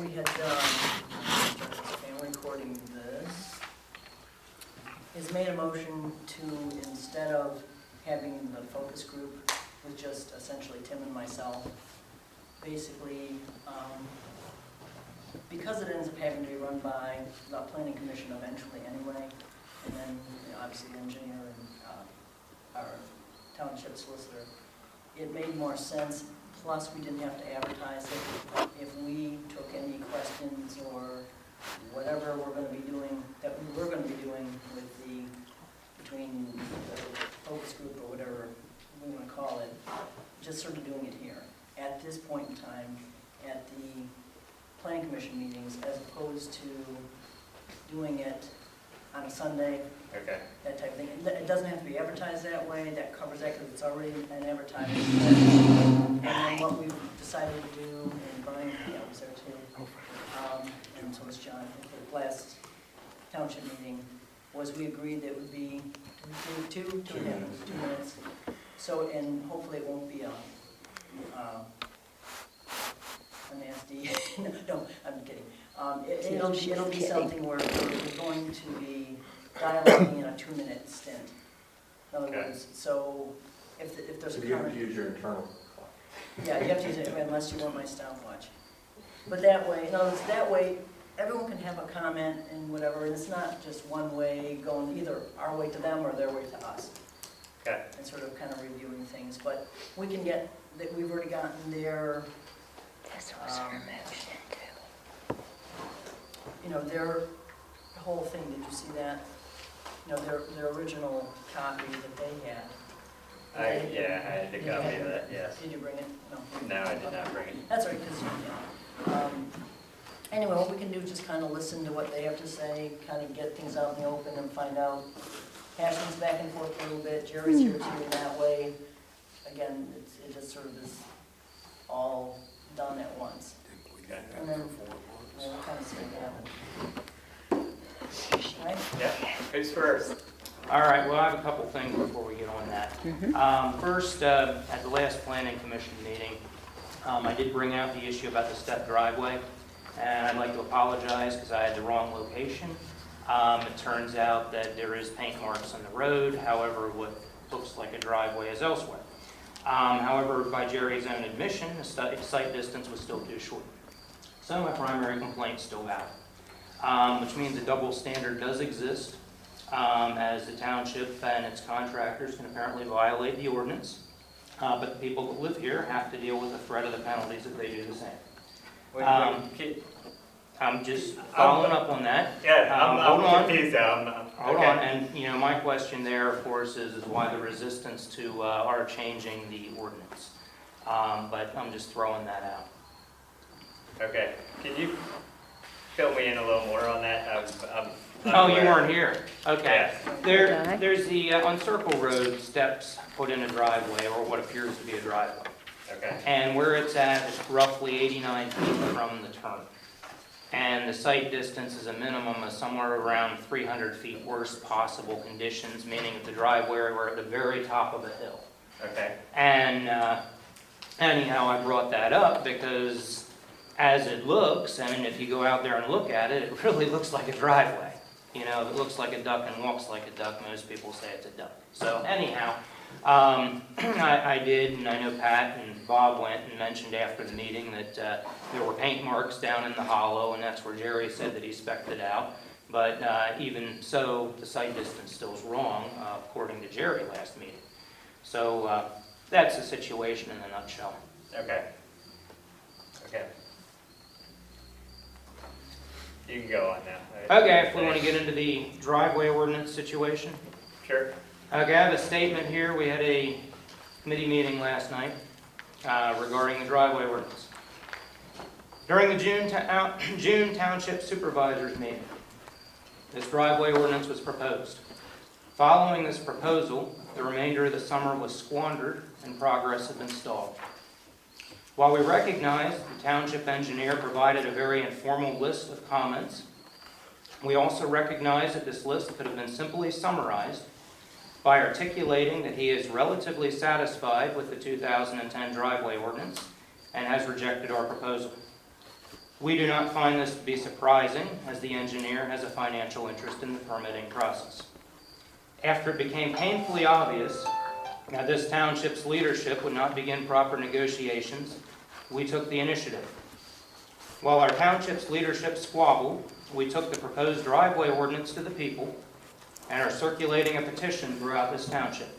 we had done, and recording this, is made a motion to, instead of having the focus group with just essentially Tim and myself, basically, because it ends up having to be run by the planning commission eventually anyway, and then obviously the engineer and our township solicitor, it made more sense. Plus, we didn't have to advertise it. If we took any questions or whatever we're going to be doing, that we were going to be doing with between the focus group or whatever we want to call it, just sort of doing it here at this point in time at the planning commission meetings, as opposed to doing it on a Sunday. Okay. That type of thing. It doesn't have to be advertised that way. That covers that because it's already an advertisement. And then what we've decided to do, and Brian, was there too, and so was John, at the last township meeting, was we agreed that it would be two minutes. So, and hopefully it won't be a nasty, no, I'm kidding. It'll be something where we're going to be dialoguing in a 2-minute stint. In other words, so if there's a So you have comment. to use your internal clock. Yeah, you have to use it unless you want my stopwatch. But that way, in other words, that way, everyone can have a comment and whatever, and it's not just one way going either our way to them or their way to us. Okay. And sort of kind of reviewing things, but we can get, that we've already gotten their, their whole thing, did you see that? Their original copy that they had. I had the copy of that, yes. Did you bring it? No, I did not bring it. That's right, because, anyway, what we can do is just kind of listen to what they have to say, kind of get things out in the open and find out, hash things back and forth a little bit. Jerry's here too, and that way, again, it just sort of is all done at once. Okay. And then we'll kind of see what happens. Right? Yeah. Who's first? All right, well, I have a couple things before we get on that. First, at the last planning commission meeting, I did bring out the issue about the step driveway, and I'd like to apologize because I had the wrong location. It turns out that there is paint marks on the road, however, what looks like a driveway is elsewhere. However, by Jerry's own admission, the site distance was still too short. So my primary complaint is still valid, which means a double standard does exist, as the township and its contractors can apparently violate the ordinance, but the people that live here have to deal with the threat of the penalties if they do the same. I'm just following up on that. Yeah, hold I'm on. confused now. Hold on, and my question there, of course, is why the resistance to our changing the ordinance. But I'm just throwing that out. Okay, can you fill me in a little more on that? Oh, you weren't here. Okay. Yeah. There's the on Circle Road steps put in a driveway, or what appears to be a driveway. Okay. And where it's at is roughly 89 feet from the turn. And the site distance is a minimum of somewhere around 300 feet, worst possible conditions, meaning at the driveway we're at the very top of a hill. Okay. And anyhow, I brought that up because as it looks, and if you go out there and look at it, it really looks like a driveway. If it looks like a duck and walks like a duck, most people say it's a duck. So anyhow, I did, and I know Pat and Bob went and mentioned after the meeting that there were paint marks down in the hollow, and that's where Jerry said that he spec'd it out. But even so, the site distance still is wrong, according to Jerry last meeting. So that's the situation in a nutshell. Okay. Okay. You can go on now. Okay, if we want to get into the driveway ordinance situation. Sure. Okay, I have a statement here. We had a committee meeting last night regarding the driveway ordinance. During the June Township Supervisors meeting, this driveway ordinance was proposed. Following this proposal, the remainder of the summer was squandered and progress had been stalled. While we recognize the township engineer provided a very informal list of comments, we also recognize that this list could have been simply summarized by articulating that he is relatively satisfied with the 2010 driveway ordinance and has rejected our proposal. We do not find this to be surprising, as the engineer has a financial interest in the permitting process. After it became painfully obvious that this township's leadership would not begin proper negotiations, we took the initiative. While our township's leadership squabbled, we took the proposed driveway ordinance to the people and are circulating a petition throughout this township.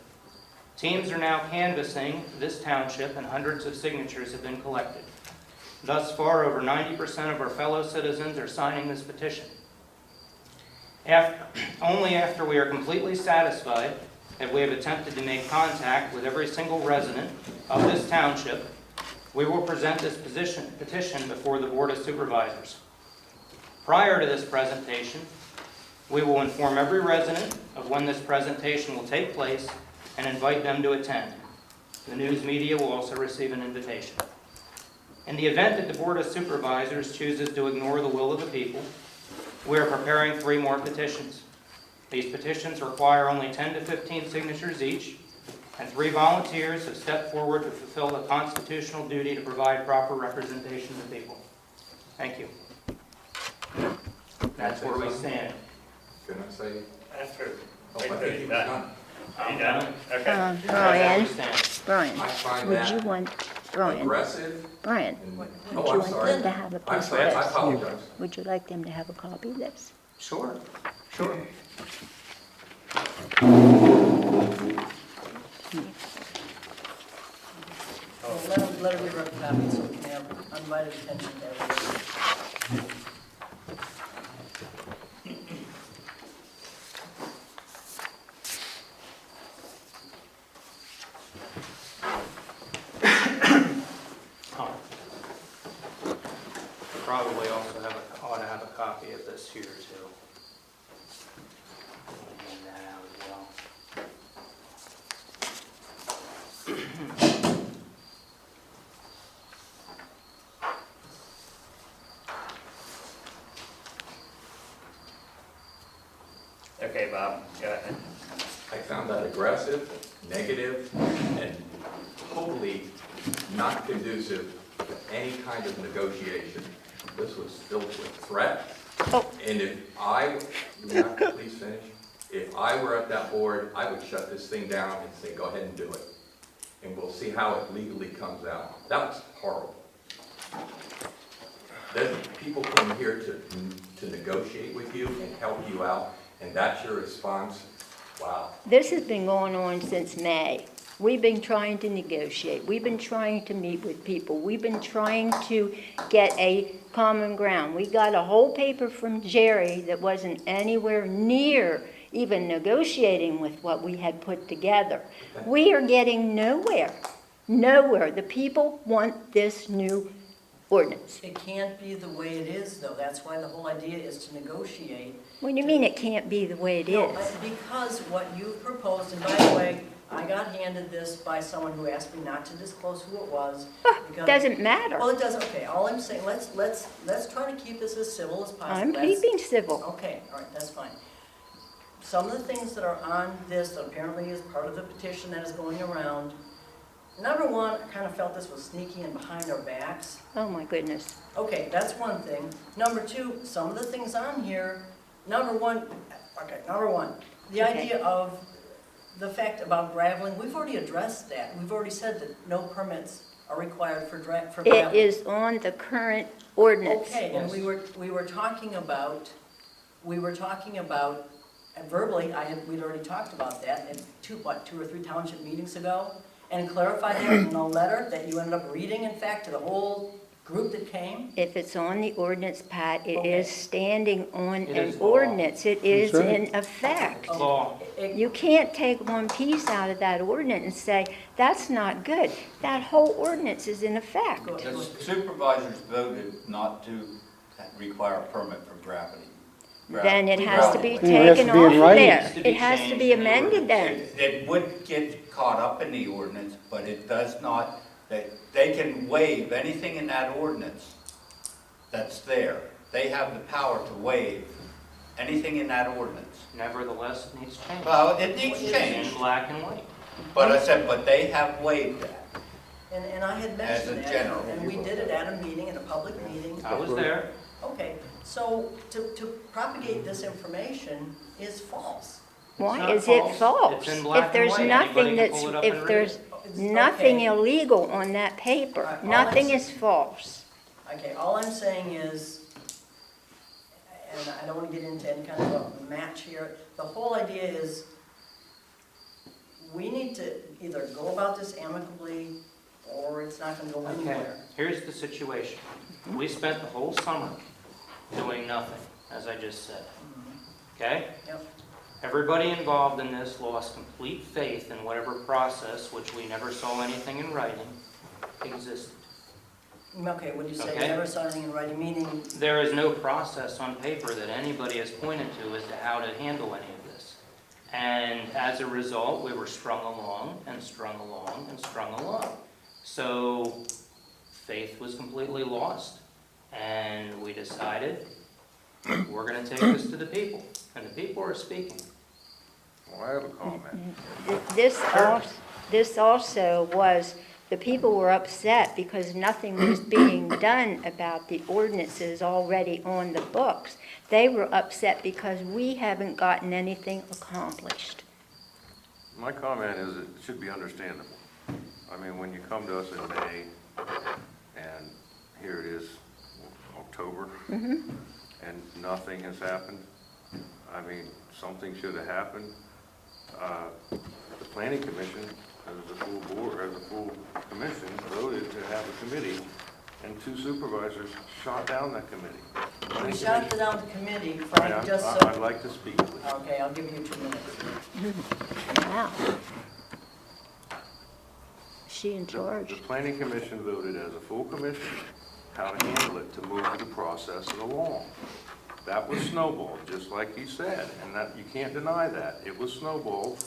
Teams are now canvassing this township and hundreds of signatures have been collected. Thus far, over 90% of our fellow citizens are signing this petition. Only after we are completely satisfied that we have attempted to make contact with every single resident of this township, we will present this petition before the Board of Supervisors. Prior to this presentation, we will inform every resident of when this presentation will take place and invite them to attend. The news media will also receive an invitation. In the event that the Board of Supervisors chooses to ignore the will of the people, we are preparing 3 more petitions. These petitions require only 10 to 15 signatures each, and 3 volunteers have stepped forward to fulfill the constitutional duty to provide proper representation to the people. Thank you. That's where we stand. Can I say? After, Oh, wait I till think he you're was done. done. Are you done? Okay. That's where Brian, we stand. Brian, I find would you that want, Brian, aggressive. Brian, And, would oh, you I'm want sorry. them to have a I'm piece of sorry. I this? apologize. Would you like them to have a copy of this? Sure, sure. Well, let her read a copy so we can have undivided attention to everything. Oh. Probably also ought to have a copy of this here too. Hand that out as well. Okay, Bob, go ahead. I found that aggressive, negative, and totally not conducive to any kind of negotiation. This was filled with threat. Oh. And if I, you have to please finish. If I were at that board, I would shut this thing down and say, go ahead and do it. And we'll see how it legally comes out. That was horrible. Then people come here to negotiate with you and help you out, and that's your response? Wow. This has been going on since May. We've been trying to negotiate. We've been trying to meet with people. We've been trying to get a common ground. We got a whole paper from Jerry that wasn't anywhere near even negotiating with what we had put together. We are getting nowhere. Nowhere. The people want this new ordinance. It can't be the way it is, though. That's why the whole idea is to negotiate. What do you mean it can't be the way it No, is? because what you proposed, and by the way, I got handed this by someone who asked me not to disclose who it was. because- Doesn't matter. Well, it doesn't, okay, all I'm saying, let's try to keep this as civil as possible. I'm That's- keeping civil. Okay, all right, that's fine. Some of the things that are on this that apparently is part of the petition that is going around, number one, I kind of felt this was sneaky and behind our backs. Oh, my goodness. Okay, that's one thing. Number two, some of the things on here, number one, the Okay. idea of the fact about graveling, we've already addressed that. We've already said that no permits are required for graveling. It is on the current ordinance. Okay, and we were talking about, and verbally, we'd already talked about that in 2 or 3 township meetings ago, and clarified that in a letter that you ended up reading, in fact, to the whole group that came. If it's on the ordinance, Pat, it Okay. is standing on It an is law. ordinance. It is That's right. in effect. Law. You can't take one piece out of that ordinance and say, that's not good. That whole ordinance is in effect. Go- The supervisors voted not to require a permit for gravity. Then it has to be Gravel. It has taken to be in off of writing. there. Needs to be It has to changed be in the amended then. It would get caught up in the ordinance, but it does not, they can waive anything in that ordinance that's there. They have the power to waive anything in that ordinance. Nevertheless, it needs change. Well, it needs In change, black and white. but I said, but they have waived that. And I had As mentioned a that, general. and we did it at a meeting, in a public meeting. I was there. Okay, so to propagate this information is false. Why not is it false. false? It's in black If there's and white. nothing Anybody can that's, pull it up if and read there's It's nothing okay. illegal on that paper, All nothing I'm- is false. Okay, all I'm saying is, and I don't want to get into any kind of a match here, the whole idea is, we need to either go about this amicably, or it's not going to go Okay, anywhere. here's the situation. We spent the whole summer doing nothing, as I just said. Okay? Yep. Everybody involved in this lost complete faith in whatever process, which we never saw anything in writing, existed. Okay, when you say you Okay. never saw anything in writing, meaning, There is no process on paper that anybody has pointed to as to how to handle any of this. And as a result, we were strung along and strung along and strung along. So faith was completely lost. And we decided we're going to take this to the people. And the people are speaking. Well, I have a comment. This also was, the people were upset because nothing was being done about the ordinances already on the books. They were upset because we haven't gotten anything accomplished. My comment is it should be understandable. I mean, when you come to us in May, and here it is, October, and nothing has happened, I mean, something should have happened. The planning commission, as a full board, as a full commission, voted to have a committee, and 2 supervisors shot down that committee. we shot it down the committee, Right, Frank, just so. I'd like to speak, please. Okay, I'll give you 2 minutes. Wow. She in charge. The planning commission voted as a full commission how to handle it, to move the process along. That was snowballed, just like he said, and that, you can't deny that. It was snowballed.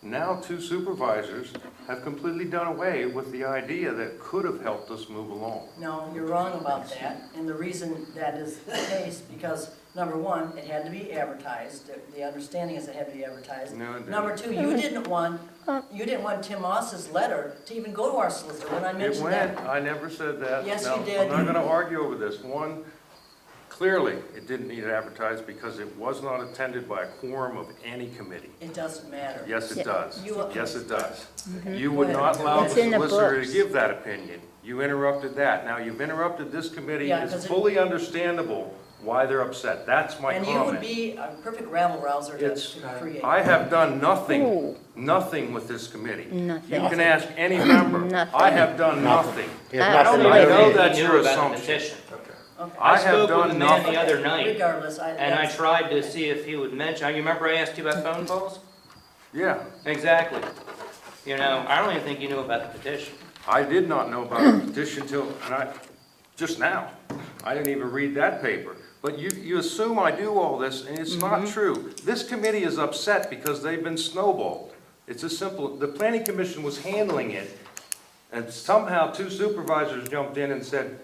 Now 2 supervisors have completely done away with the idea that could have helped us move along. No, you're wrong about that, and the reason that is the case, because, number one, it had to be advertised, the understanding is it had to be advertised. No, it didn't. Number 2, you didn't want Tim Moss's letter to even go to our solicitor, when I It mentioned went, that. I never said that. Yes, No, you did. I'm not gonna argue over this. One, clearly, it didn't need advertised because it was not attended by a quorum of any committee. It doesn't matter. Yes, it does. You- Yes, it does. You would not allow the It's in the solicitor to books. give that opinion. You interrupted that. Now, you've interrupted this committee. Yeah, It's 'cause it- fully understandable why they're upset. That's my And you would comment. be a perfect rabble-rouser to It's- create. I have done nothing, Ooh. nothing with this committee. Nothing. You can ask any member. Nothing. I have done nothing. I don't I know believe it. that's He knew your about the assumption. petition. Okay. I have spoke with done the man nothing. the other night, Regardless, and I that's- tried to see if he would mention, you remember I asked you about phone calls? Yeah, Exactly. You know, I don't even think you knew about the petition. I did not know about the petition till, just now. I didn't even read that paper. But you assume I do all this, and it's not true. This committee is upset because they've been snowballed. It's as simple, the planning commission was handling it, and somehow 2 supervisors jumped in and said,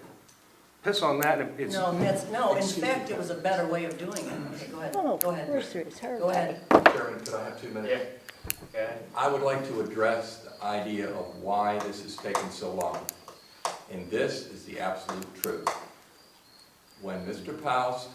piss on that, and it's, No, in fact, it was a better way of doing it. Okay, go ahead, Oh, go of ahead. course it's her. Go ahead. Chairman, could I have 2 minutes? Go ahead. I would like to address the idea of why this has taken so long. And this is the absolute truth. When Mr. Paust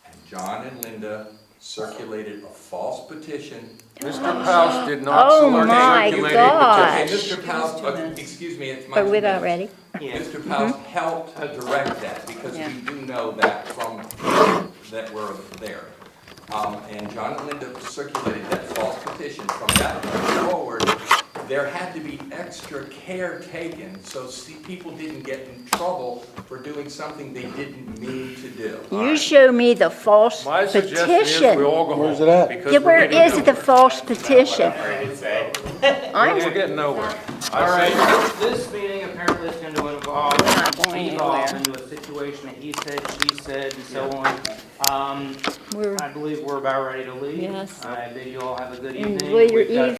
and John and Linda circulated a false petition. Mr. Paus did not Oh, select my circulated God. Okay, petition. Mr. Paust, Excuse me. excuse me, it's my. Are we 2 minutes. about ready? Yeah. Mr. Paust helped direct that, because Yeah. we do know that from, that were there. And John and Linda circulated that false petition. From that point forward, there had to be extra care taken so people didn't get in trouble for doing something they didn't mean to do. You show me the false My suggestion is we petition. all go home. Where's it at? because Yeah, we're where getting is the nowhere. false petition? Ready to say. We're getting nowhere. All I say- right, this meeting apparently is going to involve, We're not going evolve anywhere. into a situation that he said, she said, and so on. We're I believe we're about ready to leave. Yes. I bid you all have a good Enjoy evening. your We've got a